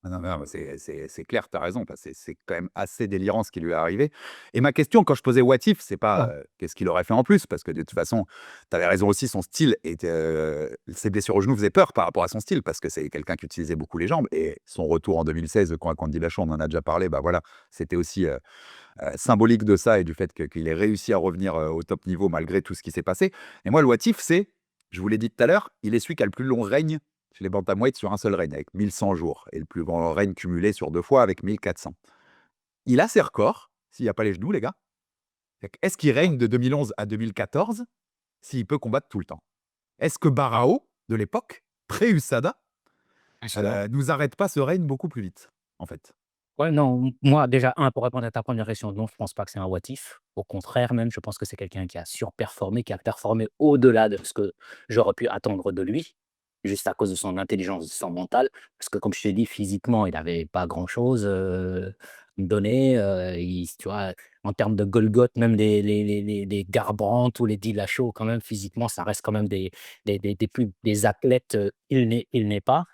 Ah non, non, mais c'est clair, tu as raison, parce que c'est quand même assez délirant ce qui lui est arrivé. Et ma question, quand je posais what if, c'est pas, Ah. qu'est-ce qu'il aurait fait en plus? Parce que de toute façon, tu avais raison aussi, son style était, ses blessures au genou faisaient peur par rapport à son style, parce que c'est quelqu'un qui utilisait beaucoup les jambes et son retour en 2016 contre Andy Lachaud, on en a déjà parlé, bah, voilà, c'était aussi, symbolique de ça et du fait qu'il ait réussi à revenir, au top niveau malgré tout ce qui s'est passé. Et moi, le what if, c'est, je vous l'ai dit tout à l'heure, il est celui qui a le plus long règne chez les bantamweight sur un seul règne, avec 1100 jours, et le plus grand règne cumulé sur 2 fois avec 1400. Il a ses records, s'il y a pas les genoux, les gars. Est-ce qu'il règne de 2011 à 2014 s'il peut combattre tout le temps? Est-ce que Barao, de l'époque, pré-USADA, Oui, ça va. nous arrête pas ce règne beaucoup plus vite, en fait? Ouais, non, moi déjà, pour répondre à ta première question, non, je pense pas que c'est un what if. Au contraire même, je pense que c'est quelqu'un qui a surperformé, qui a performé au-delà de ce que j'aurais pu attendre de lui, juste à cause de son intelligence, de son mental. Parce que comme je t'ai dit, physiquement, il avait pas grand-chose, donné, tu vois? En termes de Golgoth, même les Garbrandt ou les Dillashaw quand même physiquement, ça reste quand même des athlètes, il n'est pas.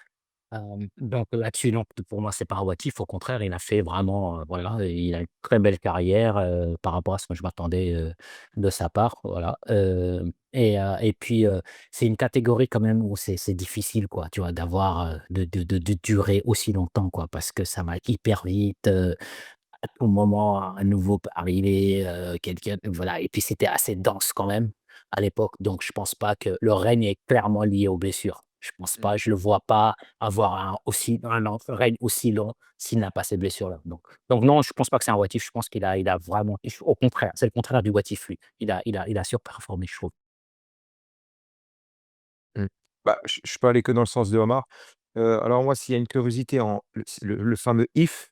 Donc là-dessus, non, pour moi, c'est pas un what if. Au contraire, il a fait vraiment, voilà, il a une très belle carrière, par rapport à ce que je m'attendais, de sa part, voilà, et puis, c'est une catégorie quand même où c'est difficile, quoi, tu vois? D'avoir, de durer aussi longtemps, quoi, parce que ça va hyper vite, à tout moment, un nouveau peut arriver, quelqu'un voilà, et puis c'était assez dense quand même, à l'époque, donc je pense pas que le règne est clairement lié aux blessures. Je pense Mmh. pas, je le vois pas avoir un règne aussi long s'il n'a pas ces blessures-là, donc non, je pense pas que c'est un what if, je pense qu'il a vraiment au contraire, c'est le contraire du what if lui. Il a surperformé, je trouve. Mmh. Bah, je peux aller que dans le sens de Omar. Alors moi, s'il y a une curiosité en le fameux if,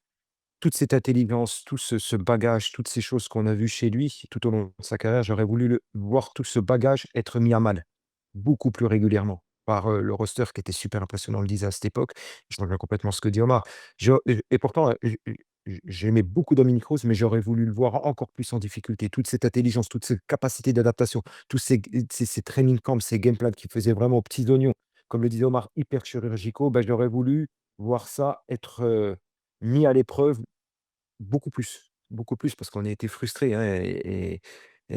toute cette intelligence, tout ce bagage, toutes ces choses qu'on a vues chez lui tout au long de sa carrière, j'aurais voulu voir tout ce bagage être mis à mal, beaucoup plus régulièrement. par, le roster qui était super impressionnant, on le disait à cette époque. Je rejoins complètement ce que dit Omar. Je et pourtant, j'aimais beaucoup Dominique Rose, mais j'aurais voulu le voir encore plus en difficulté. Toute cette intelligence, toute cette capacité d'adaptation, tous ces training camps, ces game plans qu'il faisait vraiment aux petits oignons, comme le disait Omar, hyper chirurgicaux, bah, j'aurais voulu voir ça être, mis à l'épreuve beaucoup plus parce qu'on a été frustrés, hein, et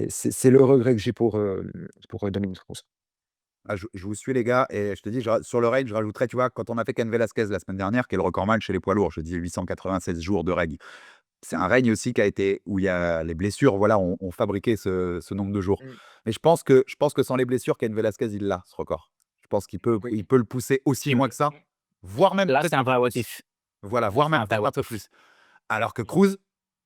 c'est le regret que j'ai pour, Dominique Rose. Ah, je vous suis les gars et je te dis, sur le règne, je rajouterais, tu vois, quand on a fait Cain Velasquez la semaine dernière, qui est le recordman chez les poids lourds, je dis 896 jours de règne. C'est un règne aussi qui a été où il y a les blessures, voilà, ont fabriqué ce nombre de jours. Mmh. Mais je pense que sans les blessures, Cain Velasquez, il l'a, ce record. Je pense qu'il peut Oui. il peut le pousser aussi Et loin que ça, voire même là, peut-être c'est un un peu vrai what plus. if. Voilà, Là, voire c'est même un vrai peut-être what un peu if. plus. Alors que Cruz,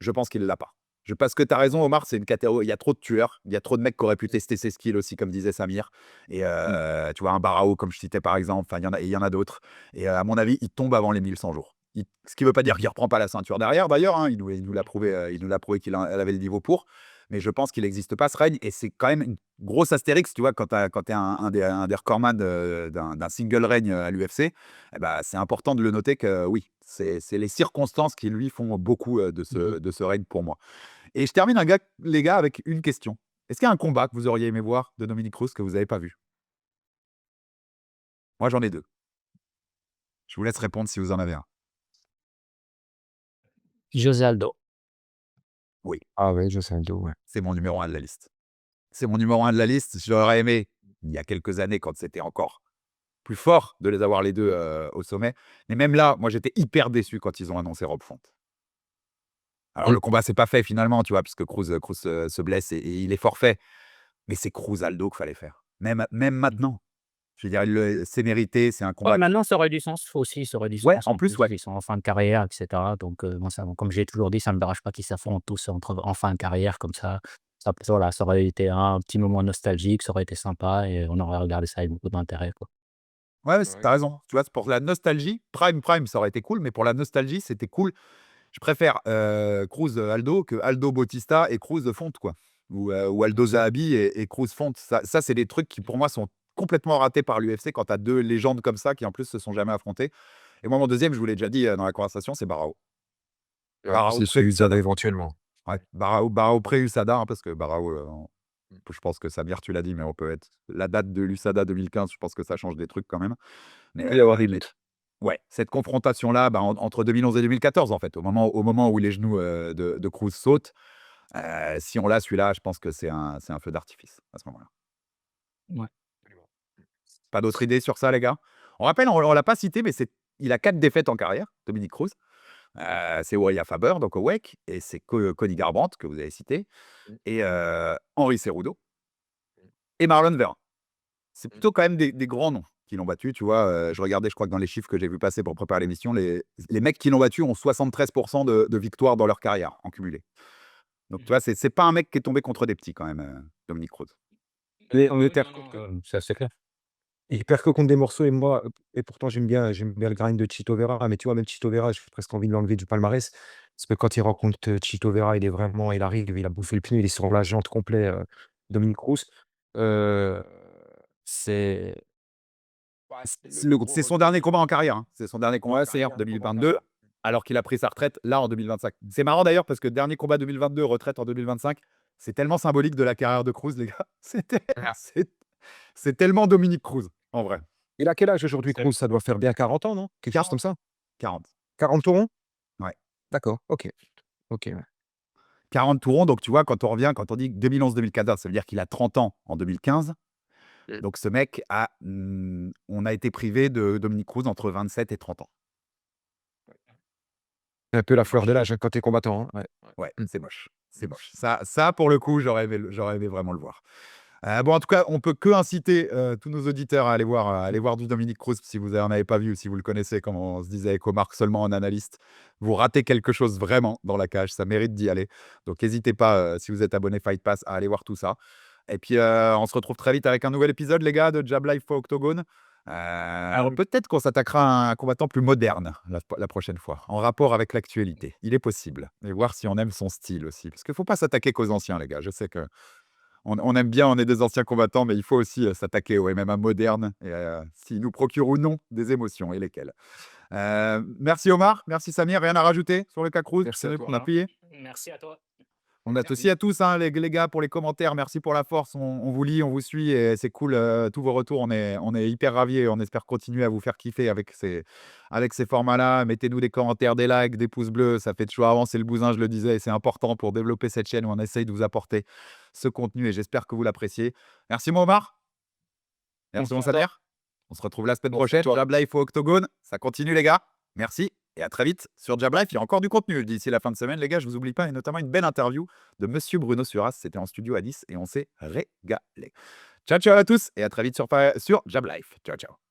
je pense qu'il l'a pas. Parce que tu as raison, Omar, c'est une catégorie. Il y a trop de tueurs, il y a trop de mecs qui auraient pu tester ses skills aussi, comme disait Samir. Et Mmh. tu vois, un Barao, comme je citais par exemple, enfin, il y en a d'autres. Et à mon avis, il tombe avant les 1100 jours. Ce qui ne veut pas dire qu'il Mmh. ne reprend pas la ceinture derrière, d'ailleurs. Hein, il nous l'a prouvé, elle avait le niveau pour. Mais je pense qu'il n'existe pas ce règne. Et c'est quand même une grosse astérix, tu vois, quand tu es un des recordman d'un single règne à l'UFC. Eh ben, c'est important de le noter que oui, c'est les circonstances qui lui font beaucoup de Mmh. ce règne pour moi. Et je termine, les gars, avec une question. Est-ce qu'il y a un combat que vous auriez aimé voir de Dominique Cruz que vous n'avez pas vu? Moi, j'en ai 2. Je vous laisse répondre si vous en avez un. José Aldo. Oui, Ah ouais, José Aldo, ouais. c'est mon numéro un de la liste. C'est mon numéro un de la liste. J'aurais aimé, il y a quelques années, quand c'était encore plus fort, de les avoir les 2 au sommet. Mais même là, moi, j'étais hyper déçu quand ils ont annoncé Rob Font. Alors Mmh. le combat s'est pas fait finalement, tu vois? Puisque Cruz se blesse et il est forfait. Mais c'est Cruz Aldo qu'il fallait faire. Même maintenant. Je veux dire, c'est mérité, c'est un Ouais, combat qui maintenant, ça aurait du sens aussi, ça aurait du ouais, sens en en plus, plus. ouais. Ils sont en fin de carrière et cetera, donc moi, ça comme j'ai toujours dit, ça me dérange pas qu'ils s'affrontent tous en fin de carrière comme ça. Voilà, ça aurait été un petit moment nostalgique, ça aurait été sympa et on aurait regardé ça avec beaucoup d'intérêt, quoi. Ouais, ouais, tu Ouais. raison. Tu vois, c'est pour la nostalgie, Prime, ça aurait été cool, mais pour la nostalgie, c'était cool. Je préfère, Cruz, Aldo que Aldo Bautista et Cruz, Font, quoi. Ou Aldo Zahabi et Cruz Font. Ça, c'est des trucs qui, pour moi, sont complètement ratés par l'UFC quand tu as 2 légendes comme ça qui, en plus, se sont jamais affrontés. Et moi, mon deuxième, je vous l'ai déjà dit, dans la conversation, c'est Barao. Ouais, Barao c'est celui-là pré-USADA. éventuellement. Ouais, Barao pré-USADA, hein, parce que Barao, Mmh. je pense que Samir, tu l'as dit, mais on peut être la date de l'USADA 2015, je pense que ça change des trucs quand même. Il Mais, peut y avoir des mais doutes. ouais, cette confrontation-là, bah, entre 2011 et 2014, en fait, au moment où les genoux, de Cruz sautent, si on l'a celui-là, je pense que c'est un feu d'artifice, à ce moment-là. Ouais. Absolument. Pas d'autres idées sur ça, les gars? On rappelle, on l'a pas cité, mais il a 4 défaites en carrière, Dominique Cruz. C'est Uriah Faber, donc au WEC, et c'est Cody Garbrandt, que vous avez cité, Mmh. et Henri Cerudo Mmh. et Marlon Vera. C'est Mmh. plutôt quand même des grands noms qui l'ont battu, tu vois? Je regardais, je crois que dans les chiffres que j'ai vu passer pour préparer l'émission, les mecs qui l'ont battu ont 73 de victoires dans leur carrière, en cumulé. Donc tu vois, c'est pas un mec qui est tombé contre des petits quand même, Dominique Cruz. On Oui, perd non, contre non, ça c'est clair. il perd que contre des morceaux et moi, et pourtant j'aime bien le grind de Chito Vera, mais tu vois, même Chito Vera, j'ai presque envie de l'enlever du palmarès. Parce que quand il rencontre, Chito Vera, il arrive, il a bouffé le pneu, il est sur la jante complet, Dominique Cruz. Heu, c'est bah, c'est le gros C'est son regret dernier combat en carrière, hein. C'est son dernier combat en ouais, c'est carrière, dernier combat en 2022, carrière. alors qu'il a pris sa retraite là en 2025. C'est marrant d'ailleurs parce que dernier combat 2022, retraite en 2025, c'est tellement symbolique de la carrière de Cruz, les gars. Ah. C'est tellement Dominique Cruz, en vrai. Il a quel âge aujourd'hui, C'est Cruz? Ça doit faire bien 40 ans, non? Quelque chose comme 40, ça? 40. 40 taurons? Ouais. D'accord, OK. OK, ouais. 40 tourons, donc tu vois, quand on dit 2011-2014, ça veut dire qu'il a 30 ans en 2015. Mmh. Donc ce mec on a été privé de Dominique Cruz entre 27 et 30 ans. C'est un peu la C'est fleur de moche. l'âge, hein, quand tu es combattant, hein. Ouais. Ouais, Mmh. c'est moche, c'est moche. Ça pour le coup, j'aurais aimé vraiment le voir. Bon, en tout cas, on peut que inciter, tous nos auditeurs à aller voir du Dominique Cruz si vous en avez pas vu ou si vous le connaissez, comme on se disait avec Omar, seulement en analyste. Vous ratez quelque chose vraiment dans la cage, ça mérite d'y aller. Donc n'hésitez pas, si vous êtes abonné Fight Pass, à aller voir tout ça. Et puis, on se retrouve très vite avec un nouvel épisode, les gars, de Jab Life for Octogone. Alors peut-être qu'on s'attaquera à un combattant plus moderne la prochaine fois, en rapport avec l'actualité. Il est possible. Et voir si on aime son style aussi. Parce qu'il ne faut pas s'attaquer qu'aux anciens, les gars. Je sais que On aime bien, on est des anciens combattants, mais il faut aussi s'attaquer au MMA moderne, et s'il nous procure ou non des émotions, et lesquelles. Merci Omar, merci Samir, rien à rajouter sur le cas Cruz? Merci à C'est toi. on a plié? Merci à toi. On note aussi à tous, hein, les gars, pour les commentaires. Merci pour la force. On vous lit, on vous suit et c'est cool. Tous vos retours, on est hyper ravis et on espère continuer à vous faire kiffer avec ces formats-là. Mettez-nous des commentaires, des likes, des pouces bleus. Ça fait toujours avancer le bousin, je le disais, et c'est important pour développer cette chaîne où on essaye de vous apporter ce contenu et j'espère que vous l'appréciez. Merci, mon Omar. Merci, mon Merci à toi. Sader. On se retrouve la semaine Merci à prochaine. toi. Jab Life au Octogone. Ça continue, les gars. Merci et à très vite sur Jab Life. Il y a encore du contenu d'ici la fin de semaine, les gars. Je vous oublie pas, et notamment une belle interview de Monsieur Bruno Suras. C'était en studio à Nice et on s'est régalé. Ciao, ciao à tous et à très vite sur Jab Life. Ciao, ciao.